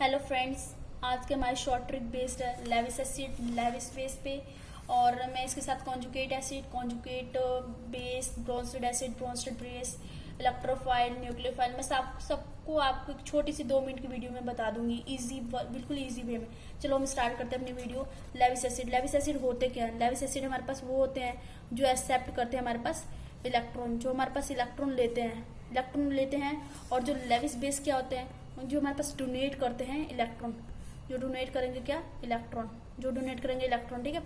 Hello friends, आज के हमारे शॉर्ट ट्रिक बेस्ड है लेविस एसिड लेविस बेस पे। और मैं इसके साथ conjugate acid, conjugate base, Bronsted acid, Bronsted base, electrophile, nucleophile, मैं सबको आपको एक छोटी सी 2 मिनट की वीडियो में बता दूंगी, बिल्कुल इजी वे में। चलो हम स्टार्ट करते हैं अपनी वीडियो। लेविस एसिड होते क्या है? लेविस एसिड हमारे पास वो होते हैं जो एक्सेप्ट करते हैं हमारे पास इलेक्ट्रॉन, जो हमारे पास इलेक्ट्रॉन लेते हैं। और जो लेविस बेस क्या होते हैं? जो हमारे पास डोनेट करते हैं इलेक्ट्रॉन, जो डोनेट करेंगे क्या? इलेक्ट्रॉन, जो डोनेट करेंगे इलेक्ट्रॉन, ठीक है।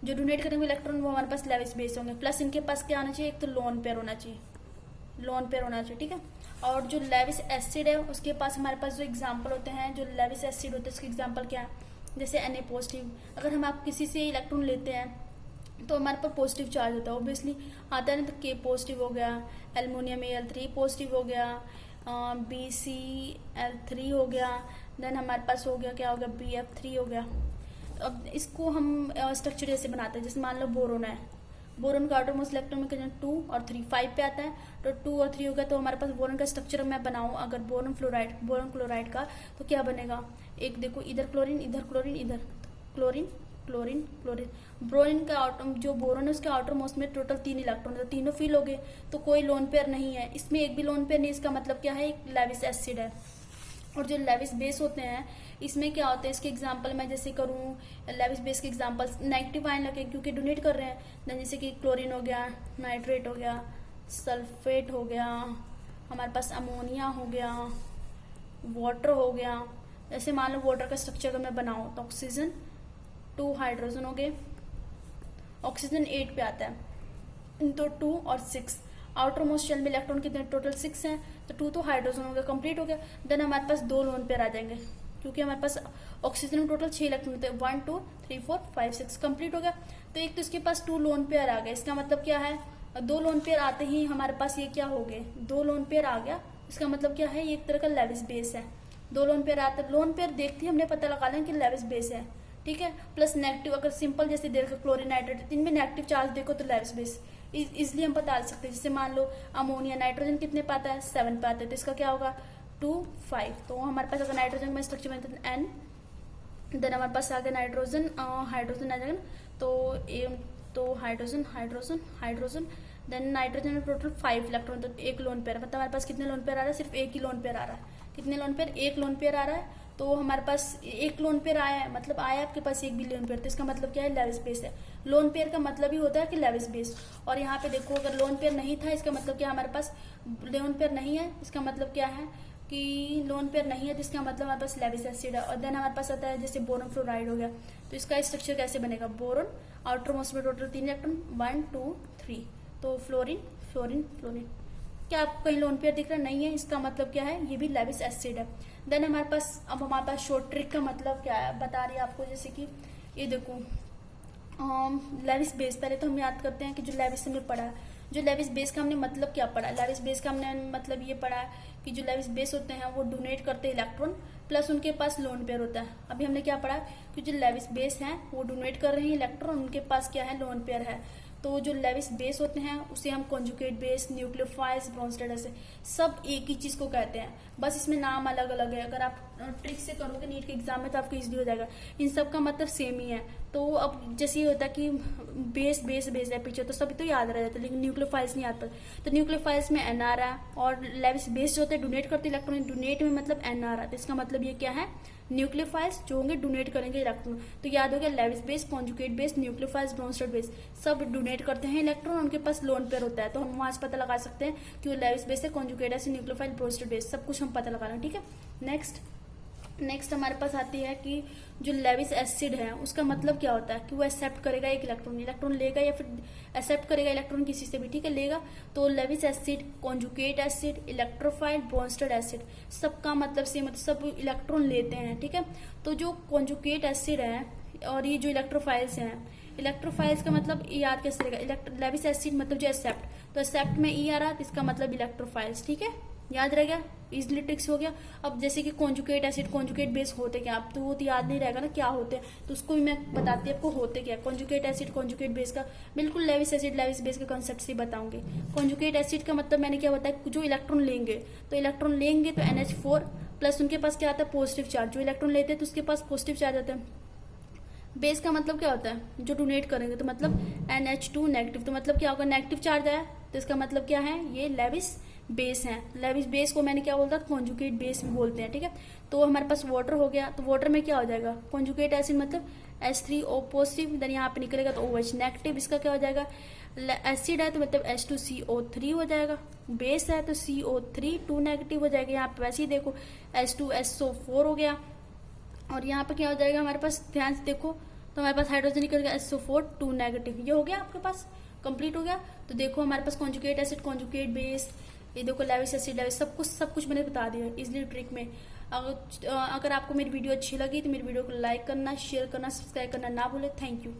जो डोनेट करेंगे इलेक्ट्रॉन वो हमारे पास लेविस बेस होंगे। प्लस इनके पास क्या आना चाहिए? एक तो लोन पेयर होना चाहिए, ठीक है। और जो लेविस एसिड है उसके पास हमारे पास जो एग्जाम्पल होते हैं, जो लेविस एसिड होते हैं उसके एग्जाम्पल क्या है? जैसे Na पॉजिटिव। अगर हम आप किसी से इलेक्ट्रॉन लेते हैं तो हमारे पास पॉजिटिव चार्ज होता है, ऑब्वियसली आता है ना। तो K पॉजिटिव हो गया, एल्युमिनियम Al3 पॉजिटिव हो गया, BCl3 हो गया, देन हमारे पास हो गया क्या हो गया? BF3 हो गया। अब इसको हम स्ट्रक्चर जैसे बनाते हैं, जैसे मान लो बोरोन है। बोरोन का आउटरमोस्ट इलेक्ट्रॉन में कितना? 2 और 3, 5 पे आता है। तो 2 और 3 हो गया। तो हमारे पास बोरोन का स्ट्रक्चर मैं बनाऊं अगर बोरोन क्लोराइड का, तो क्या बनेगा? एक देखो, इधर क्लोरीन, इधर क्लोरीन, इधर क्लोरीन, क्लोरीन, क्लोरीन। ब्रोमीन का जो बोरोन है उसके आउटर मोस्ट में टोटल 3 इलेक्ट्रॉन है, तो तीनों फिल हो गए। तो कोई लोन पेयर नहीं है इसमें, एक भी लोन पेयर नहीं। इसका मतलब क्या है? एक लेविस एसिड है। और जो लेविस बेस होते हैं इसमें क्या होते हैं? इसके एग्जांपल मैं जैसे करूँ, लेविस बेस के एग्जांपल नेगेटिव आयन लगे क्योंकि डोनेट कर रहे हैं। जैसे कि क्लोरीन हो गया, नाइट्रेट हो गया, सल्फेट हो गया, हमारे पास अमोनिया हो गया, वाटर हो गया। जैसे मान लो वाटर का स्ट्रक्चर अगर मैं बनाऊँ तो ऑक्सीजन 2 हाइड्रोजन हो गए, ऑक्सीजन 8 पे आता है, तो 2 और 6। आउटर मोस्ट शेल में इलेक्ट्रॉन कितने? टोटल 6 हैं, तो 2 तो हाइड्रोजन हो गया, कंप्लीट हो गया। देन हमारे पास 2 लोन पेयर आ जाएंगे क्योंकि हमारे पास ऑक्सीजन में टोटल 6 इलेक्ट्रॉन होते हैं, 1 2 3 4 5 6, कंप्लीट हो गया। तो एक तो इसके पास 2 लोन पेयर आ गए। इसका मतलब क्या है? 2 लोन पेयर आते ही हमारे पास ये क्या हो गए? 2 लोन पेयर आ गया। इसका मतलब क्या है? ये एक तरह का लेविस बेस है। 2 लोन पेयर आते, लोन पेयर देखते ही हमने पता लगा लें कि लेविस बेस है, ठीक है। प्लस नेगेटिव, अगर सिंपल जैसे देखो क्लोरीन, नाइट्रेट, इनमें नेगेटिव चार्ज देखो तो लेविस बेस इजिली हम बता सकते हैं। जैसे मान लो अमोनिया, नाइट्रोजन कितने पे आता है? 7 पे आता है, तो इसका क्या होगा? 2 5। तो हमारे पास अगर नाइट्रोजन में स्ट्रक्चर बनता है N, देन हमारे पास आ गया नाइट्रोजन, हाइड्रोजन आ जाएगा ना, तो हाइड्रोजन, देन नाइट्रोजन में टोटल 5 इलेक्ट्रॉन, तो 1 लोन पेयर। मतलब हमारे पास कितने लोन पेयर आ रहा है? सिर्फ 1 ही लोन पेयर आ रहा है। कितने लोन पेयर? 1 लोन पेयर आ रहा है। तो हमारे पास 1 लोन पेयर आया है, मतलब आया आपके पास 1 भी लोन पेयर, तो इसका मतलब क्या है? लेविस बेस है। लोन पेयर का मतलब ही होता है कि लेविस बेस। और यहाँ पे देखो, अगर लोन पेयर नहीं था इसका मतलब क्या? हमारे पास लोन पेयर नहीं है, इसका मतलब क्या है कि लोन पेयर नहीं है, तो इसका मतलब हमारे पास लेविस एसिड है। और देन हमारे पास आता है जैसे बोरोन फ्लोराइड हो गया, तो इसका स्ट्रक्चर कैसे बनेगा? बोरोन, आउटर मोस्ट में टोटल 3 इलेक्ट्रॉन, 1 2 3, तो फ्लोरीन, फ्लोरीन, फ्लोरीन। क्या आपको कहीं लोन पेयर दिख रहा? नहीं है। इसका मतलब क्या है? ये भी लेविस एसिड है। देन हमारे पास शॉर्ट ट्रिक का मतलब क्या है बता रही है आपको। जैसे कि ये देखो, लेविस बेस, पहले तो हम याद करते हैं कि जो लेविस हमने पढ़ा, जो लेविस बेस का हमने मतलब क्या पढ़ा? लेविस बेस का हमने मतलब ये पढ़ा कि जो लेविस बेस होते हैं वो डोनेट करते हैं इलेक्ट्रॉन, प्लस उनके पास लोन पेयर होता है। अभी हमने क्या पढ़ा कि जो लेविस बेस हैं वो डोनेट कर रहे हैं इलेक्ट्रॉन, उनके पास क्या है? लोन पेयर है। तो जो लेविस बेस होते हैं उसे हम कॉन्जुगेट बेस, न्यूक्लियोफाइल्स, ब्रोंस्टेड ऐसे सब एक ही चीज को कहते हैं, बस इसमें नाम अलग अलग है। अगर आप ट्रिक से करोगे नीट के एग्जाम में तो आपको इजीली हो जाएगा। इन सब का मतलब सेम ही है। तो अब जैसे ये होता है कि बेस बेस बेस है पीछे, तो सभी तो याद रह जाता है, लेकिन न्यूक्लियोफाइल्स नहीं आता। तो न्यूक्लियोफाइल्स में एन आ रहा है, और लेविस बेस जो होते हैं डोनेट करते इलेक्ट्रॉन, डोनेट में मतलब एन आ रहा है, तो इसका मतलब ये क्या है? न्यूक्लियोफाइल्स जो होंगे डोनेट करेंगे इलेक्ट्रॉन। तो याद हो गया, Lewis base, conjugate base, nucleophiles, Bronsted base, सब डोनेट करते हैं इलेक्ट्रॉन, उनके पास लोन पेयर होता है। तो हम वहां से पता लगा सकते हैं कि वो लेविस बेस है, कॉन्जुगेट है, न्यूक्लियोफाइल, ब्रोंस्टेड बेस, सब कुछ हम पता लगा रहे हैं, ठीक है। नेक्स्ट हमारे पास आती है कि जो लेविस एसिड है उसका मतलब क्या होता है? कि वो एक्सेप्ट करेगा एक इलेक्ट्रॉन लेगा, या फिर एक्सेप्ट करेगा इलेक्ट्रॉन किसी से भी, ठीक है, लेगा। तो Lewis acid, conjugate acid, electrophile, Bronsted acid, सबका मतलब सेम, मतलब सब इलेक्ट्रॉन लेते हैं, ठीक है। तो जो कॉन्जुगेट एसिड है और ये जो इलेक्ट्रोफाइल्स हैं, इलेक्ट्रोफाइल्स का मतलब याद कैसे रहेगा? लेविस एसिड मतलब जो एक्सेप्ट, तो एक्सेप्ट में ई आ रहा है, तो इसका मतलब इलेक्ट्रोफाइल्स, ठीक है, याद रह गया, इजिली ट्रिक्स हो गया। अब जैसे कि कॉन्जुगेट एसिड, कॉन्जुगेट बेस होते क्या? अब तो वो तो याद नहीं रहेगा ना क्या होते हैं, तो उसको भी मैं बताती हूँ आपको होते क्या। कॉन्जुगेट एसिड, कॉन्जुगेट बेस का बिल्कुल लेविस एसिड, लेविस बेस के कॉन्सेप्ट से बताऊंगी। कॉन्जुगेट एसिड का मतलब मैंने क्या बताया? जो इलेक्ट्रॉन लेंगे, तो इलेक्ट्रॉन लेंगे तो NH4 प्लस उनके पास क्या आता है, पॉजिटिव चार्ज। जो इलेक्ट्रॉन लेते हैं तो उसके पास पॉजिटिव चार्ज आता है। बेस का मतलब क्या होता है, जो डोनेट करेंगे, तो मतलब NH2 नेगेटिव, तो मतलब क्या होगा, नेगेटिव चार्ज आया, तो इसका मतलब क्या है, ये लेविस बेस है। लेविस बेस को मैंने क्या बोलता, कॉन्जुगेट बेस भी बोलते हैं, ठीक है। तो हमारे पास वाटर हो गया, तो वाटर में क्या हो जाएगा, कॉन्जुगेट एसिड मतलब H3O पॉजिटिव, देन यहाँ पे निकलेगा तो OH नेगेटिव, इसका क्या हो जाएगा, एसिड है तो मतलब H2CO3 हो जाएगा, बेस है तो CO3 2 नेगेटिव हो जाएगा। यहाँ पे वैसे ही देखो H2SO4 हो गया, और यहाँ पे क्या हो जाएगा हमारे पास, ध्यान से देखो, तो हमारे पास हाइड्रोजन निकल गया SO4 2 नेगेटिव। ये हो गया आपके पास, कंप्लीट हो गया। तो देखो हमारे पास कॉन्जुगेट एसिड, कॉन्जुगेट बेस, ये देखो लेविस एसिड, लेविस, सब कुछ मैंने बता दिया इजली ट्रिक में। अगर आपको मेरी वीडियो अच्छी लगी तो मेरी वीडियो को लाइक करना, शेयर करना, सब्सक्राइब करना ना भूले। Thank you.